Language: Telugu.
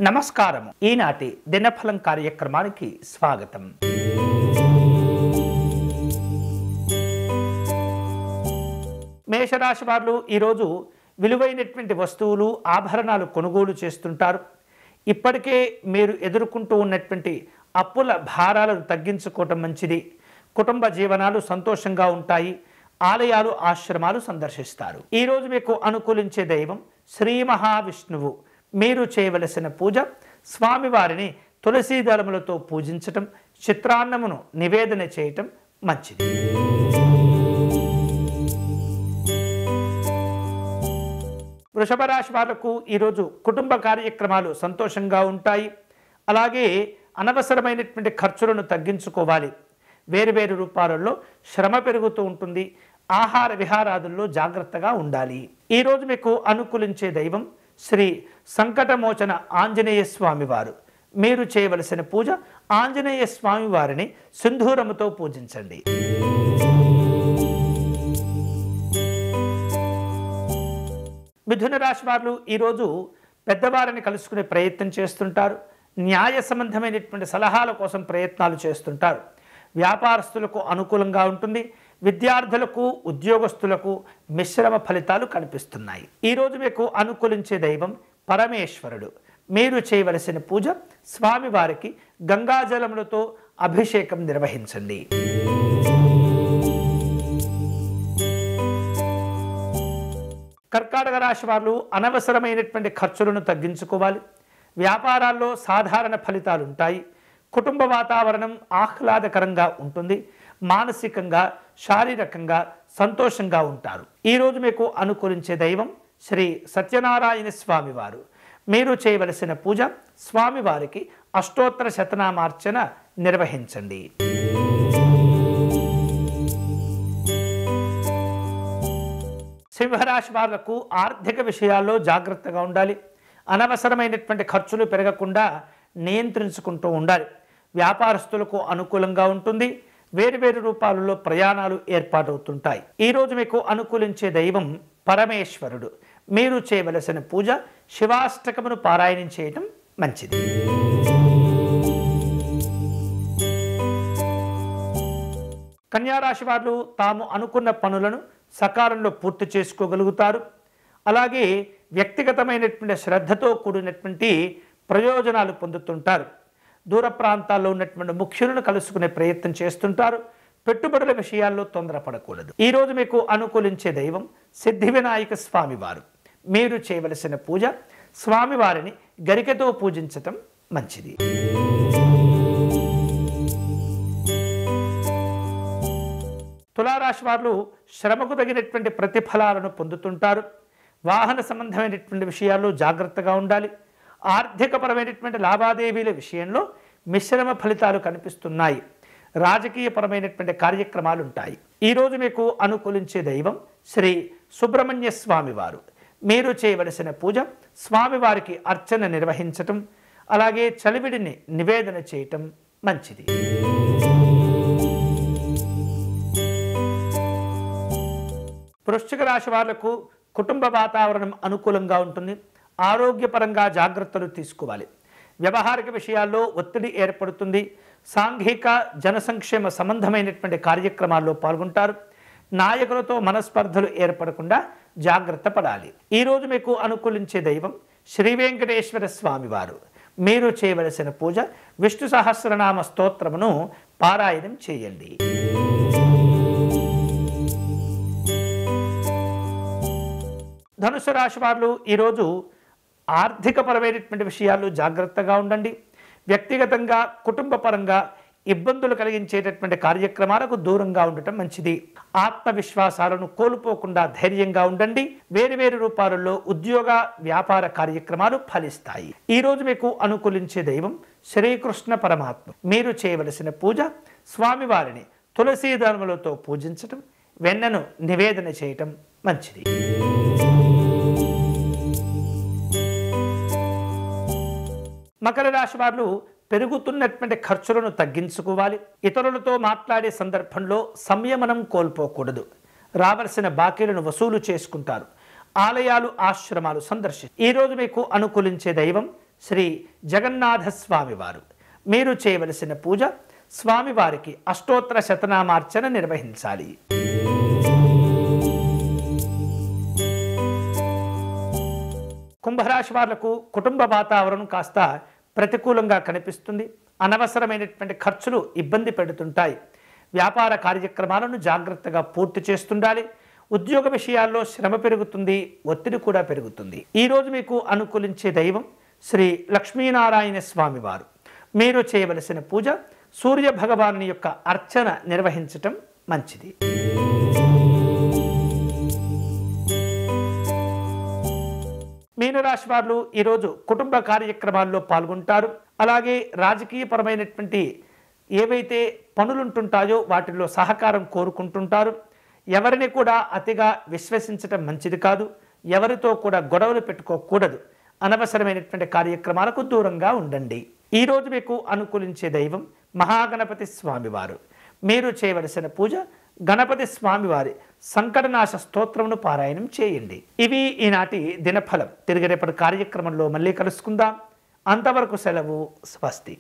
నమస్కారము. ఈనాటి దినఫలం కార్యక్రమానికి స్వాగతం. మేషరాశి వారు ఈరోజు విలువైనటువంటి వస్తువులు, ఆభరణాలు కొనుగోలు చేస్తుంటారు. ఇప్పటికే మీరు ఎదుర్కొంటూ ఉన్నటువంటి అప్పుల భారాలను తగ్గించుకోవటం మంచిది. కుటుంబ జీవనాలు సంతోషంగా ఉంటాయి. ఆలయాలు, ఆశ్రమాలు సందర్శిస్తారు. ఈరోజు మీకు అనుకూలించే దైవం శ్రీ మహావిష్ణువు. మీరు చేయవలసిన పూజ స్వామివారిని తులసీ దళములతో పూజించటం, చిత్రాన్నమును నివేదన చేయటం మంచిది. వృషభ రాశి వాళ్లకు ఈరోజు కుటుంబ కార్యక్రమాలు సంతోషంగా ఉంటాయి. అలాగే అనవసరమైనటువంటి ఖర్చులను తగ్గించుకోవాలి. వేరువేరు రూపాలలో శ్రమ పెరుగుతూ ఉంటుంది. ఆహార విహారాదుల్లో జాగ్రత్తగా ఉండాలి. ఈరోజు మీకు అనుకూలించే దైవం శ్రీ సంకటమోచన ఆంజనేయ స్వామి వారు. మీరు చేయవలసిన పూజ ఆంజనేయ స్వామి వారిని సింధూరముతో పూజించండి. మిథున రాశి వారు ఈరోజు పెద్దవారిని కలుసుకునే ప్రయత్నం చేస్తుంటారు. న్యాయ సంబంధమైనటువంటి సలహాల కోసం ప్రయత్నాలు చేస్తుంటారు. వ్యాపారస్తులకు అనుకూలంగా ఉంటుంది. విద్యార్థులకు, ఉద్యోగస్తులకు మిశ్రమ ఫలితాలు కనిపిస్తున్నాయి. ఈరోజు మీకు అనుకూలించే దైవం పరమేశ్వరుడు. మీరు చేయవలసిన పూజ స్వామివారికి గంగాజలములతో అభిషేకం నిర్వహించండి. కర్కాటక రాశి వారు అనవసరమైనటువంటి ఖర్చులను తగ్గించుకోవాలి. వ్యాపారాల్లో సాధారణ ఫలితాలు ఉంటాయి. కుటుంబ వాతావరణం ఆహ్లాదకరంగా ఉంటుంది. మానసికంగా, శారీరకంగా సంతోషంగా ఉంటారు. ఈరోజు మీకు అనుకూలించే దైవం శ్రీ సత్యనారాయణ స్వామి వారు. మీరు చేయవలసిన పూజ స్వామివారికి అష్టోత్తర శతనామార్చన నిర్వహించండి. సింహరాశి వాళ్లకు ఆర్థిక విషయాల్లో జాగ్రత్తగా ఉండాలి. అనవసరమైనటువంటి ఖర్చులు పెరగకుండా నియంత్రించుకుంటూ ఉండాలి. వ్యాపారస్తులకు అనుకూలంగా ఉంటుంది. వేరువేరు రూపాలలో ప్రయాణాలు ఏర్పాటవుతుంటాయి. ఈరోజు మీకు అనుకూలించే దైవం పరమేశ్వరుడు. మీరు చేయవలసిన పూజ శివాష్టకమును పారాయణం చేయటం మంచిది. కన్యారాశి వారు తాము అనుకున్న పనులను సకాలంలో పూర్తి చేసుకోగలుగుతారు. అలాగే వ్యక్తిగతమైనటువంటి శ్రద్ధతో కూడినటువంటి ప్రయోజనాలు పొందుతుంటారు. దూర ప్రాంతాల్లో ఉన్నటువంటి ముఖ్యులను కలుసుకునే ప్రయత్నం చేస్తుంటారు. పెట్టుబడుల విషయాల్లో తొందరపడకూడదు. ఈరోజు మీకు అనుకూలించే దైవం సిద్ధి వినాయక స్వామివారు. మీరు చేయవలసిన పూజ స్వామివారిని గరికతో పూజించటం మంచిది. తులారాశి వారు శ్రమకు తగినటువంటి ప్రతిఫలాలను పొందుతుంటారు. వాహన సంబంధమైనటువంటి విషయాల్లో జాగ్రత్తగా ఉండాలి. ఆర్థికపరమైనటువంటి లావాదేవీల విషయంలో మిశ్రమ ఫలితాలు కనిపిస్తున్నాయి. రాజకీయపరమైనటువంటి కార్యక్రమాలు ఉంటాయి. ఈరోజు మీకు అనుకూలించే దైవం శ్రీ సుబ్రహ్మణ్య స్వామి వారు. మీరు చేయవలసిన పూజ స్వామివారికి అర్చన నిర్వహించటం, అలాగే చలివిడిని నివేదన చేయటం మంచిది. వృశ్చిక రాశి వాళ్లకు కుటుంబ వాతావరణం అనుకూలంగా ఉంటుంది. ఆరోగ్యపరంగా జాగ్రత్తలు తీసుకోవాలి. వ్యవహారిక విషయాల్లో ఒత్తిడి ఏర్పడుతుంది. సాంఘిక, జనసంక్షేమ సంబంధమైనటువంటి కార్యక్రమాల్లో పాల్గొంటారు. నాయకులతో మనస్పర్ధలు ఏర్పడకుండా జాగ్రత్త పడాలి. ఈరోజు మీకు అనుకూలించే దైవం శ్రీ వెంకటేశ్వర స్వామి వారు. మీరు చేయవలసిన పూజ విష్ణు సహస్రనామ స్తోత్రమును పారాయణం చేయండి. ధనుసు రాశి వారు ఈరోజు ఆర్థికపరమైనటువంటి విషయాల్లో జాగ్రత్తగా ఉండండి. వ్యక్తిగతంగా, కుటుంబ పరంగా ఇబ్బందులు కలిగించేటటువంటి కార్యక్రమాలకు దూరంగా ఉండటం మంచిది. ఆత్మవిశ్వాసాలను కోల్పోకుండా ధైర్యంగా ఉండండి. వేరువేరు రూపాలలో ఉద్యోగ, వ్యాపార కార్యక్రమాలు ఫలిస్తాయి. ఈరోజు మీకు అనుకూలించే దైవం శ్రీకృష్ణ పరమాత్మ. మీరు చేయవలసిన పూజ స్వామివారిని తులసీ దళములతో పూజించటం, వెన్నను నివేదన చేయటం మంచిది. మకర రాశి వారు పెరుగుతున్నటువంటి ఖర్చులను తగ్గించుకోవాలి. ఇతరులతో మాట్లాడే సందర్భంలో సంయమనం కోల్పోకూడదు. రావాల్సిన బాకీలను వసూలు చేసుకుంటారు. ఆలయాలు, ఆశ్రమాలు సందర్శించి ఈరోజు మీకు అనుకూలించే దైవం శ్రీ జగన్నాథ స్వామివారు. మీరు చేయవలసిన పూజ స్వామివారికి అష్టోత్తర శతనామార్చన నిర్వహించాలి. కుంభరాశి వాళ్లకు కుటుంబ వాతావరణం కాస్త ప్రతికూలంగా కనిపిస్తుంది. అనవసరమైనటువంటి ఖర్చులు ఇబ్బంది పెడుతుంటాయి. వ్యాపార కార్యక్రమాలను జాగ్రత్తగా పూర్తి చేస్తుండాలి. ఉద్యోగ విషయాల్లో శ్రమ పెరుగుతుంది, ఒత్తిడి కూడా పెరుగుతుంది. ఈరోజు మీకు అనుకూలించే దైవం శ్రీ లక్ష్మీనారాయణ స్వామివారు. మీరు చేయవలసిన పూజ సూర్య భగవాను యొక్క అర్చన నిర్వహించటం మంచిది. మీనరాశి వారు ఈరోజు కుటుంబ కార్యక్రమాల్లో పాల్గొంటారు. అలాగే రాజకీయపరమైనటువంటి ఏవైతే పనులుంటుంటాయో వాటిల్లో సహకారం కోరుకుంటుంటారు. ఎవరిని కూడా అతిగా విశ్వసించటం మంచిది కాదు. ఎవరితో కూడా గొడవలు పెట్టుకోకూడదు. అనవసరమైనటువంటి కార్యక్రమాలకు దూరంగా ఉండండి. ఈరోజు మీకు అనుకూలించే దైవం మహాగణపతి స్వామివారు. మీరు చేయవలసిన పూజ గణపతి స్వామివారి సంకటనాశ స్తోత్రమును పారాయణం చేయండి. ఇవి ఈనాటి దినఫలం. తిరిగి రేపటి కార్యక్రమంలో మళ్ళీ కలుసుకుందాం. అంతవరకు సెలవు. స్వస్తి.